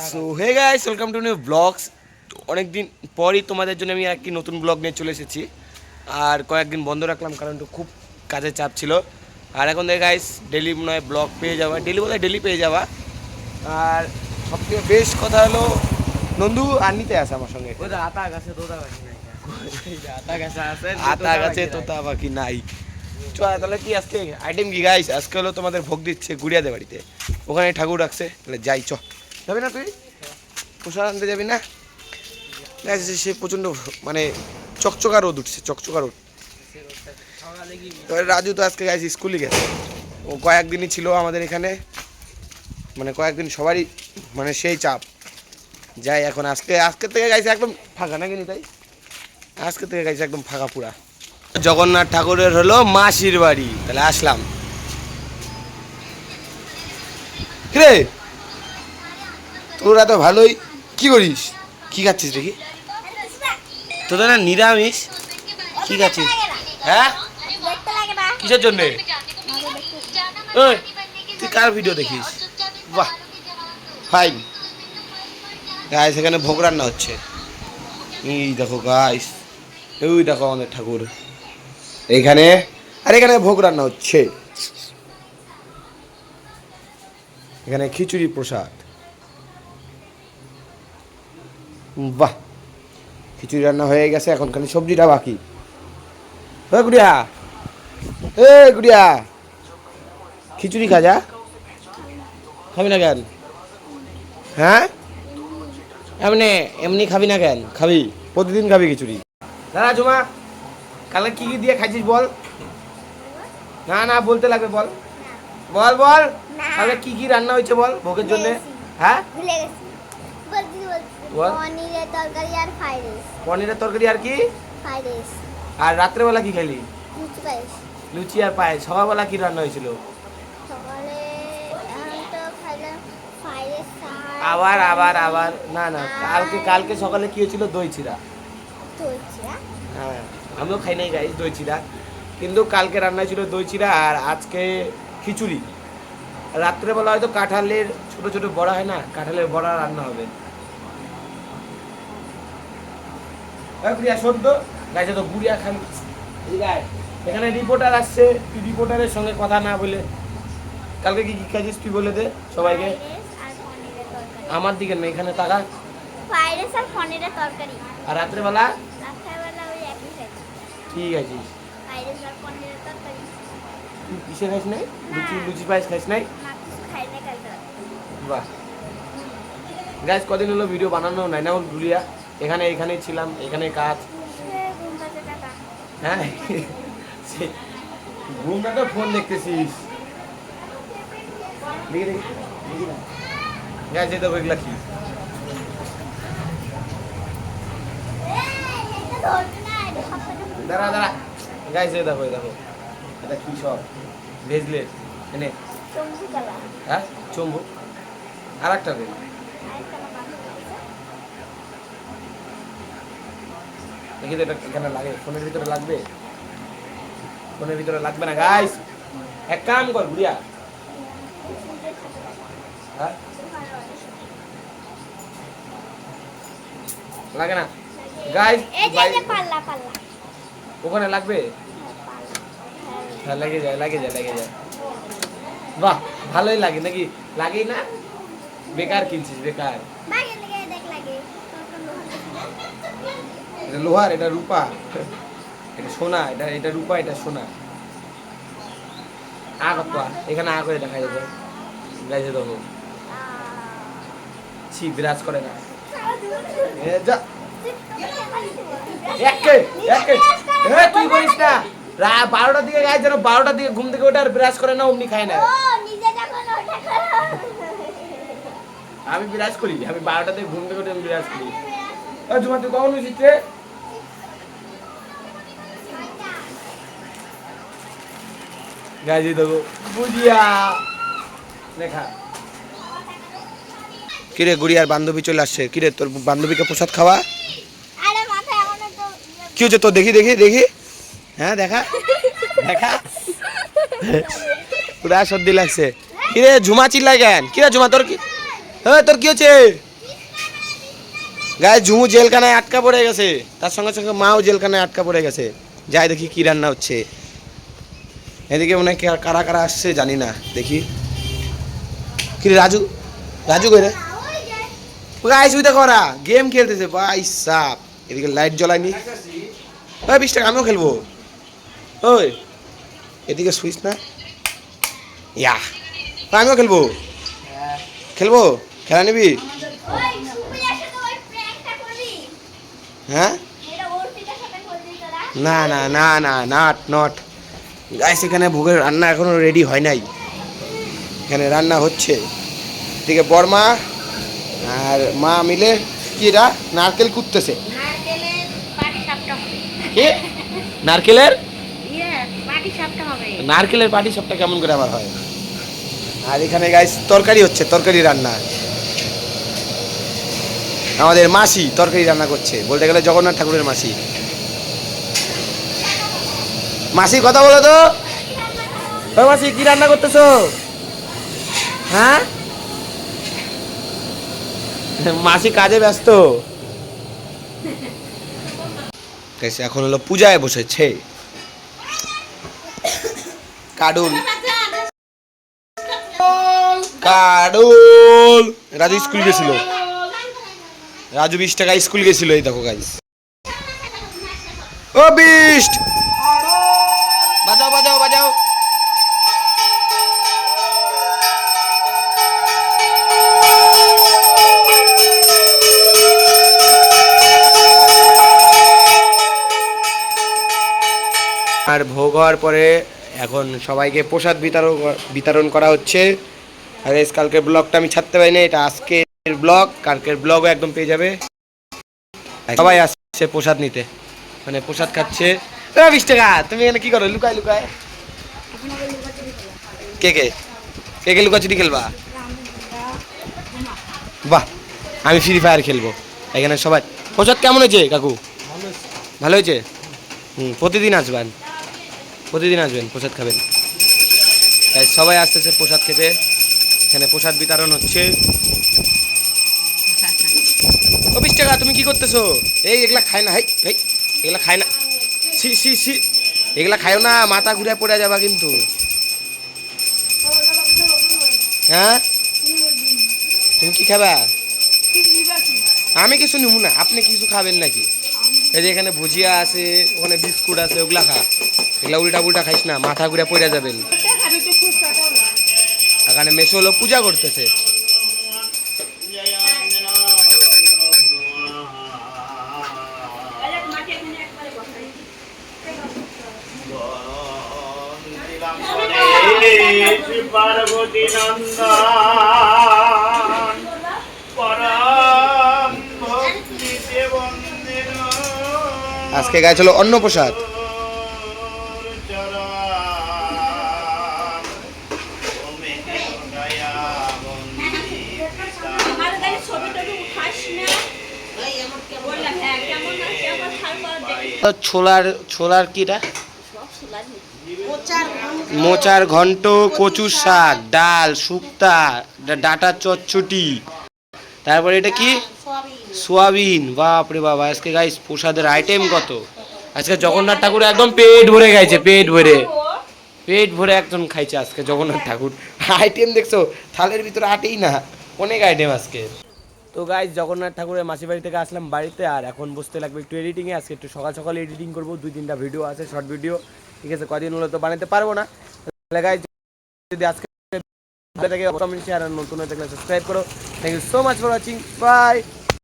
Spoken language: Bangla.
So hey guys, welcome to new blogs. অনেকদিন পরই তোমাদের জন্য আমি একটি নতুন ব্লগ নিয়ে চলে এসেছি। আর কয়েকদিন বন্ধ রাখলাম কারণ একটু খুব কাজের চাপ ছিল। আর এখন দেখে গাইস ডেলি মনে হয় ব্লগ পেয়ে যাওয়া, ডেলি বলে ডেলি পেয়ে যাওয়া। আর সবথেকে বেস্ট কথা হলো নন্দু আর নিতে আসে আমার সঙ্গে। আতা গাছে তোতা পাখি নাই। তাহলে কি আজকে আইটেম কি গাইস? আজকে হলো তোমাদের ভোগ দিচ্ছে গুড়িয়াদের বাড়িতে, ওখানে ঠাকুর রাখছে। তাহলে যাই, যাবি না তুই? প্রসাদ আনতে যাবি না? সে প্রচণ্ড মানে চকচকা রোদ উঠছে, চকচকা রোদ। এবার রাজু তো আজকে গাইছে স্কুলে গেছে, ও কয়েকদিনই ছিল আমাদের এখানে, মানে কয়েকদিন সবারই মানে সেই চাপ। যাই এখন আজকে থেকে গাইছে একদম ফাঁকা, নাকি নি? তাই আজকে থেকে গাইছে একদম ফাঁকা পুরা। জগন্নাথ ঠাকুরের হলো মাসির বাড়ি, তাহলে আসলাম। রে তোরা তো ভালোই, কি করিস? কি খাচ্ছিস দেখি? তোদের না নিরামিষ, কি খাচ্ছিস? হ্যাঁ, কিসের জন্যে? ওই তুই কার ভিডিও দেখিস? বাহ ফাইন গাইস, এখানে ভোগ রান্না হচ্ছে। এই দেখো গাইস, ওই দেখো আমাদের ঠাকুর এইখানে, আর এখানে ভোগ রান্না হচ্ছে। এখানে খিচুড়ি প্রসাদ। বাহ, খিচুড়ি রান্না হয়ে গেছে, এখন খালি সবজিটা বাকি। গুড়িয়া, গুড়িয়া খিচুড়ি খা, যা। খাবি না কেন? হ্যাঁ, এমনি এমনি খাবি না কেন? খাবি, প্রতিদিন খাবি খিচুড়ি। দাদা জুমা, কালকে কি কি দিয়ে খাইছিস বল? না না বলতে লাগবে, বল বল বল। কালকে কি কি রান্না হয়েছে বল ভোগের জন্য? হ্যাঁ পনিরের তরকারি আর ফ্রাইড রাইস। পনিরের তরকারি আর কি? Fried rice. আর রাত্রেবেলা কি খাইলি? লুচি পায়েস। লুচি আর পায়েস। সকালবেলা কি রান্না হয়েছিল? সকালে তো খাইলাম ফ্রাইড রাইস। আবার আবার আবার না না, কালকে সকালে কি হয়েছিল? দই চিড়া। দই চিড়া? হ্যাঁ, আমিও খাই নাই গাইস দই চিড়া, কিন্তু কালকে রান্না ছিল দই চিড়া, আর আজকে খিচুড়ি। রাত্রেবেলা হয়তো কাঁঠালের ছোট ছোট বড়া হয় না, কাঁঠালের বড়া রান্না হবে। গুড়িয়া সদ্য গাইছে তো, গুড়িয়া খান। এখানে রিপোর্টার আসছে, তুই রিপোর্টারের সঙ্গে কথা না বলে কালকে কি কি খাইছিস তুই বলে দে সবাইকে। আমার দিকে না, এখানে টাকা। ফ্রাইড রাইস আর পনিরের তরকারি। আর রাত্রেবেলা? রাত্রেবেলা ওই একই খাইছি। ঠিক আছে। ফ্রাইড রাইস আর পনিরের তরকারি। তুই কিসে খাইস নাই? লুচি পায়েস খাইস নাই? না, কিছু খাই নাই কালকে। বাহ গাইস, কদিন হলো ভিডিও বানানো নাই না গুড়িয়া। এখানেই ছিলাম, এখানে কাজ। ঘুম পাচ্ছে টাকা। হ্যাঁ, ঘুমটা তো ফোন দেখতেছিস। দেখি না গাইস, এই দেখো এগুলা কি? দাঁড়া দাঁড়া গাইস, এই দেখো এটা কি সব ভেজলেট এনে? চমচু কালা। হ্যাঁ চম্বুক। আর একটা দেখ, দেখি তো এটা এখানে লাগে, ফোনের ভিতরে লাগবে? ফোনের ভিতরে লাগবে না গাইস, এক কাম কর গুড়িয়া। হ্যাঁ লাগে না গাইস, ওখানে লাগবে। হ্যাঁ লেগে যায়। বাহ ভালোই লাগে নাকি? লাগেই না, বেকার কিনছিস বেকার। এটা লোহার, এটা রূপা, এটা সোনা, এটা রূপা, এটা সোনা। এখানে করে দেখা যাবে গাইছে দেখো। ছি, বিরাজ করে না। তুই বলিস না 12টার দিকে গায়ে, যেন 12টার দিকে ঘুম থেকে ওঠে আর বিরাজ করে না, অমনি খায় না। আমি বিরাজ করি, আমি 12টার দিকে ঘুম থেকে ওঠে আমি বিরাজ করি। জুমা তুই কখন উচিত রে? গাইছি দেখো বুঝিয়া দেখা। কিরে গুড়িয়ার বান্ধবী চলে আসছে। কিরে তোর বান্ধবীকে প্রসাদ খাওয়া? কি হচ্ছে তোর? দেখি। হ্যাঁ দেখা পুরা সর্দি লাগছে। কিরে ঝুমা চিল্লাই কেন? কিরে ঝুমা তোর কি? তোর কি হচ্ছে? গায়ে ঝুমু জেলখানায় আটকা পড়ে গেছে, তার সঙ্গে সঙ্গে মাও জেলখানায় আটকা পড়ে গেছে। যাই দেখি কি রান্না হচ্ছে। এদিকে মনে হয় কারা কারা আসছে জানি না, দেখি। কি রে রাজু, রাজু কই রে? গাইস ওই দেখো ওরা গেম খেলতেছে ভাই সাপ। এদিকে লাইট জ্বলায়নি। ওই 20 টাকা আমিও খেলবো। ওই এদিকে সুইচ না, ইয়া আমিও খেলবো। খেলবো, খেলা নিবি? ওই সুপ্রিয়ার সাথে ওই প্র্যাঙ্কটা করবি? হ্যাঁ এটা অর্পিতার সাথে করবি তোরা? না না না না নট নট গাইস, এখানে ভোগের রান্না এখনো রেডি হয় নাই, এখানে রান্না হচ্ছে। এদিকে বর্মা আর মা মিলে কি এটা নারকেল কুটতেছে। নারকেলের পাটি সাপটা হবে। কি নারকেলের পাটি সাপটা হবে। নারকেলের পাটি সবটা কেমন করে আবার হয়? আর এখানে গাইস তরকারি হচ্ছে, তরকারি রান্না। আমাদের মাসি তরকারি রান্না করছে, বলতে গেলে জগন্নাথ ঠাকুরের মাসি। মাসি কথা বলো তো। ও মাসি কি রান্না করতেছো? হ্যাঁ মাসি কাজে ব্যস্ত। এখন হলো পূজায় বসেছে। কাডুল কাডুল রাজু স্কুল গেছিল, রাজু 20 টাকা স্কুল গেছিল। এই দেখো গাইস, ও 20 বাজাও বাজাও বাজাও। আর ভোগ হওয়ার পরে এখন সবাইকে প্রসাদ বিতরণ করা হচ্ছে। আর কালকের ব্লগটা আমি ছাড়তে পারি না, এটা আজকের ব্লগ, কালকের ব্লগও একদম পেয়ে যাবে। সবাই আসছে প্রসাদ নিতে, মানে প্রসাদ খাচ্ছে। 20 টাকা তুমি এখানে কি করো লুকায় লুকায়? কে কে কে কে লুকাচুরি খেলবা? বাহ, আমি ফ্রি ফায়ার খেলবো এখানে সবাই। প্রসাদ কেমন হয়েছে কাকু? ভালো হয়েছে। প্রতিদিন আসবেন, প্রতিদিন আসবেন প্রসাদ খাবেন। তাই সবাই আসতেছে প্রসাদ খেতে, এখানে প্রসাদ বিতরণ হচ্ছে। ও 20 টাকা তুমি কি করতেছো? এই এগুলা খায় না, এই এগুলা খায় না, সি সি সি এগুলা খায়ও না, মাথা ঘুরে পড়ে যাবা কিন্তু। হ্যাঁ তুমি কি খাবা? আমি কিছু নিব না, আপনি কিছু খাবেন নাকি? এই যে এখানে ভুজিয়া আছে, ওখানে বিস্কুট আছে, ওগুলা খা। এগুলা উল্টা পুল্টা খাইস না, মাথা ঘুরে পড়ে যাবেন। এখানে মেশো হলো পূজা করতেছে। পার্বতী নন্দন পরম ভক্তিতে বন্দিত। আজকে গাছ হলো অন্নপ্রসাদ। ছোলার ছোলার কিটা? মোচার ঘন্ট, কচুর শাক, ডাল, শুক্তা, ডাটা চচ্চটি, তারপরে এটা কি সোয়াবিন। বাপরে বাবা, আজকে গাইস প্রসাদের আইটেম কত! আজকে জগন্নাথ ঠাকুর একদম পেট ভরে গেছে, পেট ভরে পেট ভরে একজন খাইছে আজকে জগন্নাথ ঠাকুর। আইটেম দেখছো থালের ভিতরে আটেই না, অনেক আইটেম আজকে। তো গাইস জগন্নাথ ঠাকুরের মাসি বাড়ি থেকে আসলাম বাড়িতে, আর এখন বসতে লাগবে একটু এডিটিংয়ে। আজকে একটু সকাল সকাল এডিটিং করবো, 2-3টা ভিডিও আছে, শর্ট ভিডিও। ঠিক আছে, কদিন হলো তো বানাতে পারবো না। তাহলে গাইস যদি আজকে কমেন্ট শেয়ার আর নতুন হয়ে থাকলে সাবস্ক্রাইব করো। Thank you so much for watching, by.